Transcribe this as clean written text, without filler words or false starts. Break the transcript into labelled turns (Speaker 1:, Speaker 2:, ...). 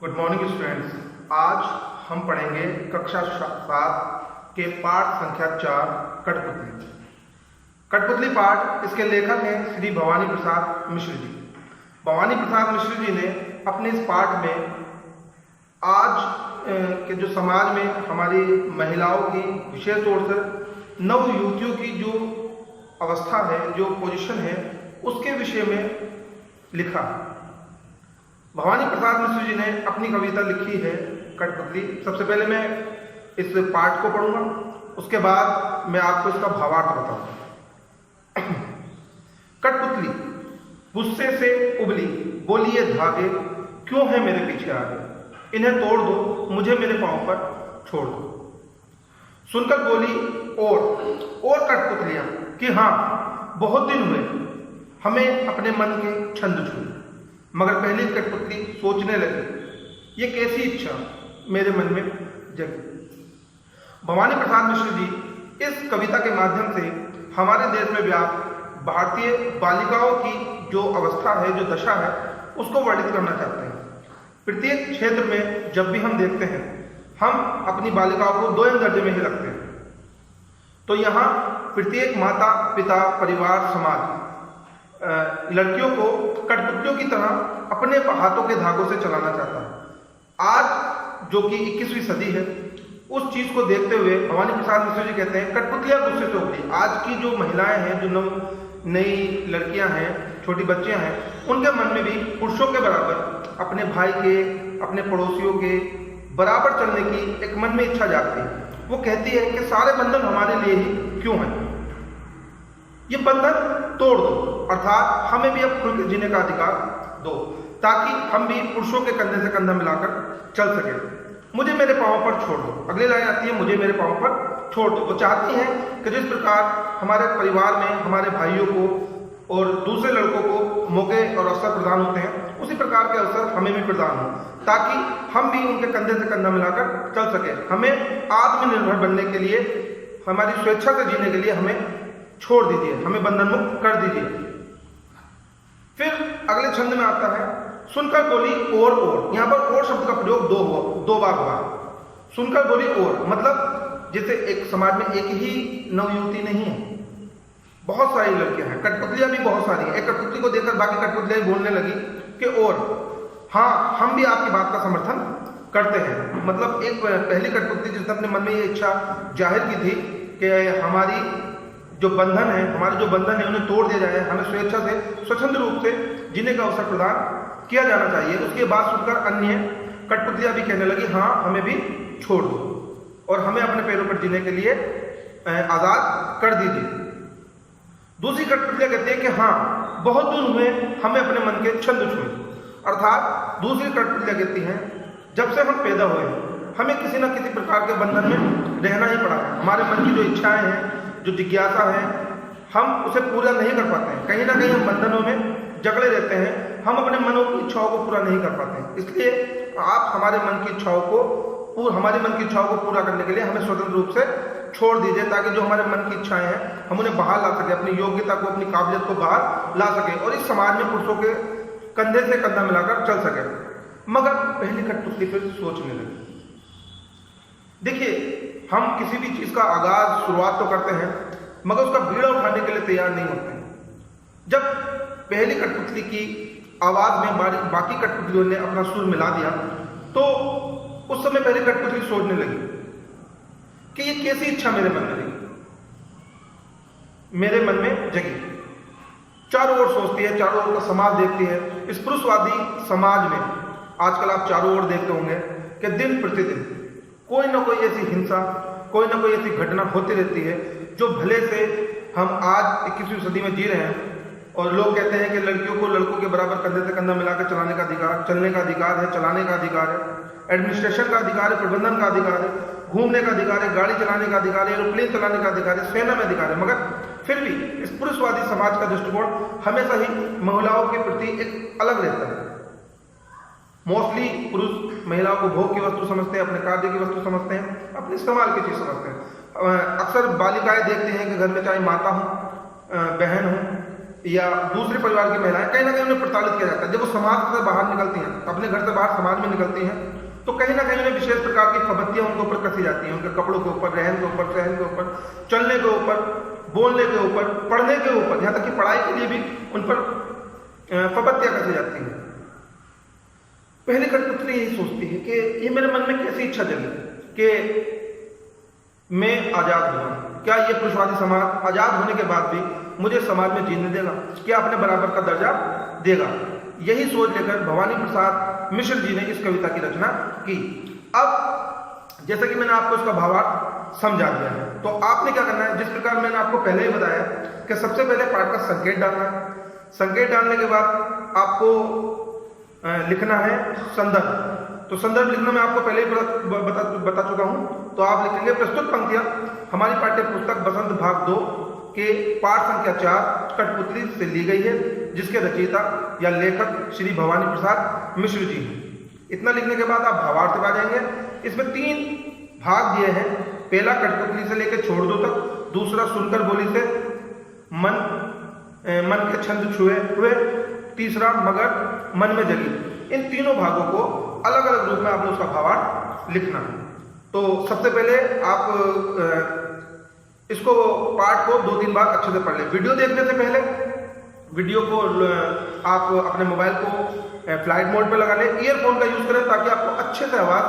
Speaker 1: Good morning students. आज हम पढ़ेंगे कक्षा 7 के पाठ संख्या 4 कठपुतली। कठपुतली पाठ इसके लेखक हैं श्री भवानी प्रसाद मिश्र जी। भवानी प्रसाद मिश्र जी ने अपने इस पाठ में आज के जो समाज में हमारी महिलाओं की, विशेष तौर से नव युवतियों की जो अवस्था है, जो पोजीशन है, उसके विषय में लिखा। भवानी प्रसाद मिश्र जी ने अपनी कविता लिखी है कठपुतली। सबसे पहले मैं इस पाठ को पढ़ूंगा, उसके बाद मैं आपको इसका भावार्थ बताऊंगा। कठपुतली गुस्से से उबली, बोली ये धागे क्यों है मेरे पीछे आगे, इन्हें तोड़ दो, मुझे मेरे पांव पर छोड़ दो। सुनकर बोली और कठपुतलियां कि हाँ, बहुत दिन हुए हमें अपने मन के छंद छुए। मगर पहली कठपुतली सोचने लगी, ये कैसी इच्छा मेरे मन में जगी। भवानी प्रसाद मिश्र जी इस कविता के माध्यम से हमारे देश में व्याप्त भारतीय बालिकाओं की जो अवस्था है, जो दशा है, उसको वर्णित करना चाहते हैं। प्रत्येक क्षेत्र में जब भी हम देखते हैं, हम अपनी बालिकाओं को 2 दर्जे में ही रखते हैं। तो यहाँ प्रत्येक माता, पिता, परिवार, समाज लड़कियों को कठपुतलियों की तरह अपने हाथों के धागों से चलाना चाहता है। आज जो कि 21वीं सदी है, उस चीज को देखते हुए भवानी प्रसाद मिश्र जी कहते हैं कठपुतलियां गुस्से से उबली। आज की जो महिलाएं हैं, जो नई लड़कियां हैं, छोटी बच्चियां हैं, उनके मन में भी पुरुषों के बराबर अपने भाई के, अपने पड़ोसियों के बराबर चलने की एक मन में इच्छा जागती है। वो कहती है कि सारे बंधन हमारे लिए ही क्यों हैं, ये बंधन तोड़ दो, अर्थात हमें भी अब खुल के जीने का अधिकार दो, ताकि हम भी पुरुषों के कंधे से कंधा मिलाकर चल सके। मुझे मेरे पांव पर छोड़ दो। अगली लाइन आती है, मुझे मेरे पांव पर छोड़ दो। वो चाहती हैं कि जिस प्रकार हमारे परिवार में हमारे भाइयों को और दूसरे लड़कों को मौके और अवसर प्रदान होते हैं, उसी प्रकार के अवसर हमें भी प्रदान हो, ताकि हम भी उनके कंधे से कंधा मिलाकर चल सके। हमें आत्मनिर्भर बनने के लिए, हमारी स्वेच्छा से जीने के लिए हमें छोड़ दीजिए, हमें बंधन मुक्त कर दीजिए। फिर अगले छंद में आता है, सुनकर बोली और। यहां पर और शब्द का प्रयोग दो बार हुआ। सुनकर बोली और मतलब जैसे एक समाज में एक ही नवयुवती नहीं है, बहुत सारी लड़कियां हैं, कठपुतलियां भी बहुत सारी हैं। एक कठपुतली को देखकर बाकी कठपुतलियां बोलने लगी कि और हाँ, हम भी आपकी बात का समर्थन करते हैं। मतलब एक पहली कठपुतली जिसने अपने मन में ये इच्छा जाहिर की थी कि हमारी जो बंधन है, हमारे जो बंधन है, उन्हें तोड़ दिया जाए, हमें स्वेच्छा से, स्वच्छंद रूप से जीने का अवसर प्रदान किया जाना चाहिए। उसके बाद सुनकर अन्य कठपुतलियां भी कहने लगी, हाँ, हमें भी छोड़ दो और हमें अपने पैरों पर जीने के लिए आजाद कर दीजिए। दूसरी कठपुतलियां कहती है कि हाँ, बहुत दिन हुए हमें अपने मन के छंद छुए। अर्थात दूसरी कठपुतलियां कहती हैं, जब से हम पैदा हुए हमें किसी न किसी प्रकार के बंधन में रहना ही पड़ा है। हमारे मन की जो इच्छाएं हैं, जो जिज्ञासा है, हम उसे पूरा नहीं कर पाते हैं। कहीं ना कहीं हम बंधनों में जकड़े रहते हैं, हम अपने मनों की इच्छाओं को पूरा नहीं कर पाते हैं। इसलिए आप हमारे मन की इच्छाओं को पूरा करने के लिए हमें स्वतंत्र रूप से छोड़ दीजिए, ताकि जो हमारे मन की इच्छाएं हैं, हम उन्हें बाहर ला सके, अपनी योग्यता को, अपनी काबिलियत को बाहर ला सके और इस समाज में पुरुषों के कंधे से कंधा मिलाकर चल सके। मगर पहली कठपुतली फिर सोचने लगी। देखिए, हम किसी भी चीज का आगाज, शुरुआत तो करते हैं, मगर उसका बीड़ा उठाने के लिए तैयार नहीं होते हैं। जब पहली कठपुतली की आवाज में बाकी कठपुतलियों ने अपना सुर मिला दिया, तो उस समय पहली कठपुतली सोचने लगी कि ये कैसी इच्छा मेरे मन में लगी, मेरे मन में जगी। चारों ओर सोचती है, चारों ओर का समाज देखती है। इस पुरुषवादी समाज में आजकल आप चारों ओर देखते होंगे कि दिन प्रतिदिन कोई ना कोई ऐसी हिंसा, कोई ना कोई ऐसी घटना होती रहती है, जो भले से हम आज 21वीं सदी में जी रहे हैं और लोग कहते हैं कि लड़कियों को लड़कों के बराबर कंधे से कंधा मिलाकर चलाने का अधिकार, चलने का अधिकार है, चलाने का अधिकार है, एडमिनिस्ट्रेशन का अधिकार है, प्रबंधन का अधिकार है, घूमने का अधिकार है, गाड़ी चलाने का अधिकार है, एरोप्लेन चलाने का अधिकार है, सेना में अधिकार है। मगर फिर भी इस पुरुषवादी समाज का दृष्टिकोण हमेशा ही महिलाओं के प्रति एक अलग रहता है। मोस्टली पुरुष महिलाओं को भोग की वस्तु समझते हैं, अपने कार्य की वस्तु समझते हैं, अपने इस्तेमाल की चीज समझते हैं। अक्सर बालिकाएं देखते हैं कि घर में चाहे माता हो, बहन हो या दूसरे परिवार की महिलाएं, कहीं ना कहीं उन्हें प्रताड़ित किया जाता है। जब वो समाज से बाहर निकलती हैं, अपने घर से बाहर समाज में निकलती हैं, तो कहीं ना कहीं उन्हें विशेष प्रकार की पाबंदियां उनके ऊपर कसी जाती हैं, उनके कपड़ों के ऊपर, रहन के ऊपर, सहन के ऊपर, चलने के ऊपर, बोलने के ऊपर, पढ़ने के ऊपर, यहाँ तक कि पढ़ाई के लिए भी उन पर पाबंदियां कसी जाती हैं। पहली कठपुतली यही सोचती है कि ये मेरे मन में कैसी इच्छा जगी कि मैं आजाद हुआ, क्या ये पुरुषवादी समाज आजाद होने के बाद भी मुझे समाज में जीने देगा, क्या अपने बराबर का दर्जा देगा। यही सोच लेकर भवानी प्रसाद मिश्र जी ने इस कविता की रचना की। अब जैसा कि मैंने आपको इसका भावार्थ समझा दिया है, तो आपने क्या करना है, जिस प्रकार मैंने आपको पहले ही बताया कि सबसे पहले पाठ का संकेत डालना है। संकेत डालने के बाद आपको लिखना है संदर्भ। तो संदर्भ लिखना मैं आपको पहले ही बता चुका हूं। तो आप लिखेंगे प्रस्तुत पंक्तियां हमारी पाठ्य पुस्तक बसंत भाग 2 के पाठ संख्या 4 कठपुतली से ली गई है, जिसके रचयिता या लेखक श्री भवानी प्रसाद मिश्र जी हैं। इतना लिखने के बाद आप भावार्थ पा जाएंगे। इसमें 3 भाग दिए हैं। पहला कठपुतली से लेकर छोड़ दो तक, दूसरा सुनकर बोली से मन के छंद छुए हुए, तीसरा मगर मन में जगी। इन तीनों भागों को अलग अलग रूप में आपने उसका भावार्थ लिखना है। तो सबसे पहले आप इसको पाठ को 2-3 बार अच्छे से पढ़ लें। वीडियो देखने से पहले वीडियो को आप अपने मोबाइल को फ्लाइट मोड पर लगा लें, ईयरफोन का यूज करें ताकि आपको अच्छे से आवाज